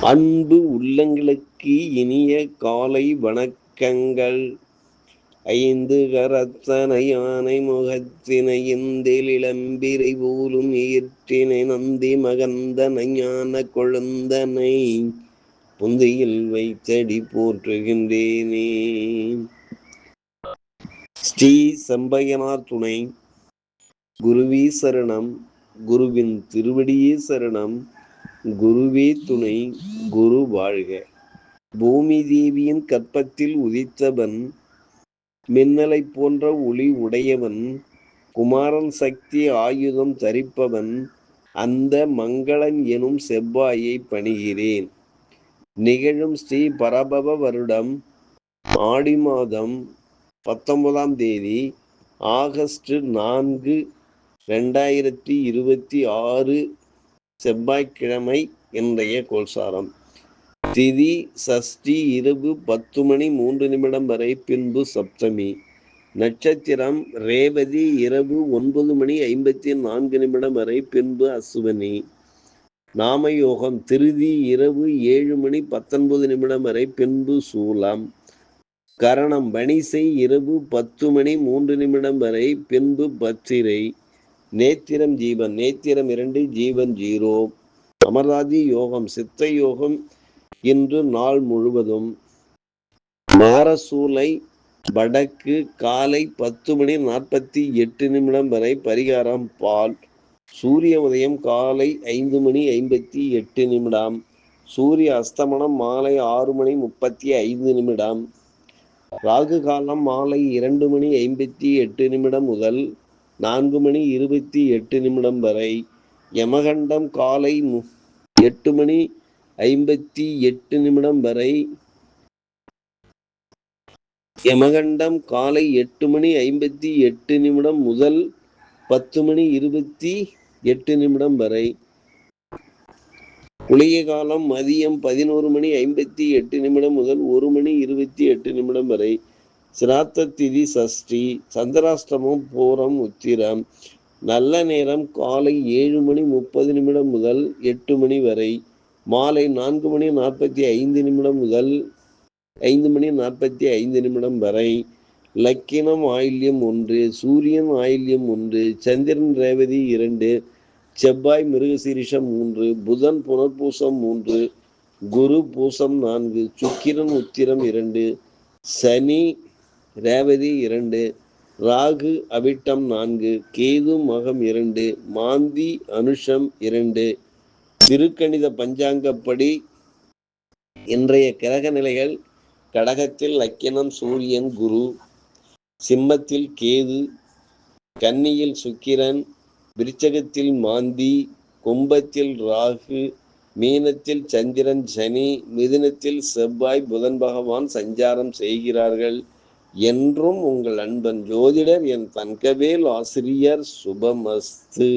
அன்பு உள்ளங்களுக்கு இனிய காலை வணக்கங்கள். ஐந்து கரத்தனை யானை முகத்தினை எந்தில் இளம்பிரை போலும் ஏற்றினை நந்தி மகந்தனை ஞான கொழுந்தனை புந்தியில் வைத்தடி போற்றுகின்றேனே. ஸ்ரீ செம்பையனார் துணை. குருவே சரணம். குருவின் திருவடியே சரணம். குருவே துணை. குரு வாழ்க. பூமி தேவியின் கற்பத்தில் உதித்தவன், மின்னலை போன்ற ஒளி உடையவன், குமாரன் சக்தி ஆயுதம் தரிப்பவன், அந்த மங்களன் எனும் செவ்வாயை பணிகிறேன். நிகழும் ஸ்ரீ பரபவ வருடம் ஆடி மாதம் 19ஆம் தேதி ஆகஸ்ட் 4, 2026 செவ்வாய்க்கிழமை. இன்றைய கோல்சாரம். திதி சஷ்டி இரவு 10 மணி 3 வரை, பின்பு சப்தமி. நட்சத்திரம் ரேவதி இரவு 9 மணி 54 வரை, பின்பு அசுவனி. நாமயோகம் திருதி இரவு 7 மணி 19 வரை, பின்பு சூலம். கரணம் வணிசை இரவு 10 மணி 3 வரை, பின்பு பத்திரை. நேத்திரம் ஜீவன். நேத்திரம் 2, ஜீவன் 0. அமராதி யோகம் சித்த யோகம் இன்று நாள் முழுவதும். மாரசூலை வடக்கு காலை 10 மணி 48 வரை, பரிகாரம் பால். சூரிய உதயம் காலை 5 மணி 58. சூரிய அஸ்தமனம் மாலை 6 மணி 35. ராகு காலம் மாலை 2 மணி 58 முதல் 4 மணி 28 வரை. யமகண்டம் காலை 8 மணி 58 வரை. யமகண்டம் காலை 8 மணி 58 முதல் 10 மணி 28 வரை. குளிய காலம் மதியம் 11 மணி 58 முதல் 1 மணி 28 வரை. சிராத்த திதி சஷ்டி. சந்திராஷ்டமம் பூரம் உத்திரம். நல்ல நேரம் காலை 7 மணி 30 முதல் 8 மணி வரை. மாலை 4 மணி 45 முதல் 5 மணி 45 வரை. லக்கினம் ஆயில்யம் 1, சூரியன் ஆயில்யம் 1, சந்திரன் ரேவதி 2, செவ்வாய் மிருகசீரிஷம் 3, புதன் புனர்பூசம் 3, குரு பூசம் 4, சுக்கிரன் உத்திரம் 2, சனி ரேவதி 2, ராகு அவிட்டம் 4, கேது மகம் 2, மாந்தி அனுஷம் 2. திருக்கணித பஞ்சாங்கப்படி இன்றைய கிரக நிலைகள்: கடகத்தில் லக்கினம் சூரியன் குரு, சிம்மத்தில் கேது, கன்னியில் சுக்கிரன், விருச்சகத்தில் மாந்தி, கும்பத்தில் ராகு, மீனத்தில் சந்திரன் சனி, மிதுனத்தில் செவ்வாய் புதன் பகவான் சஞ்சாரம் செய்கிறார்கள். என்றும் உங்கள் அன்பன் ஜோதிடர் என் தங்கவேல் ஆசிரியர். சுபமஸ்து.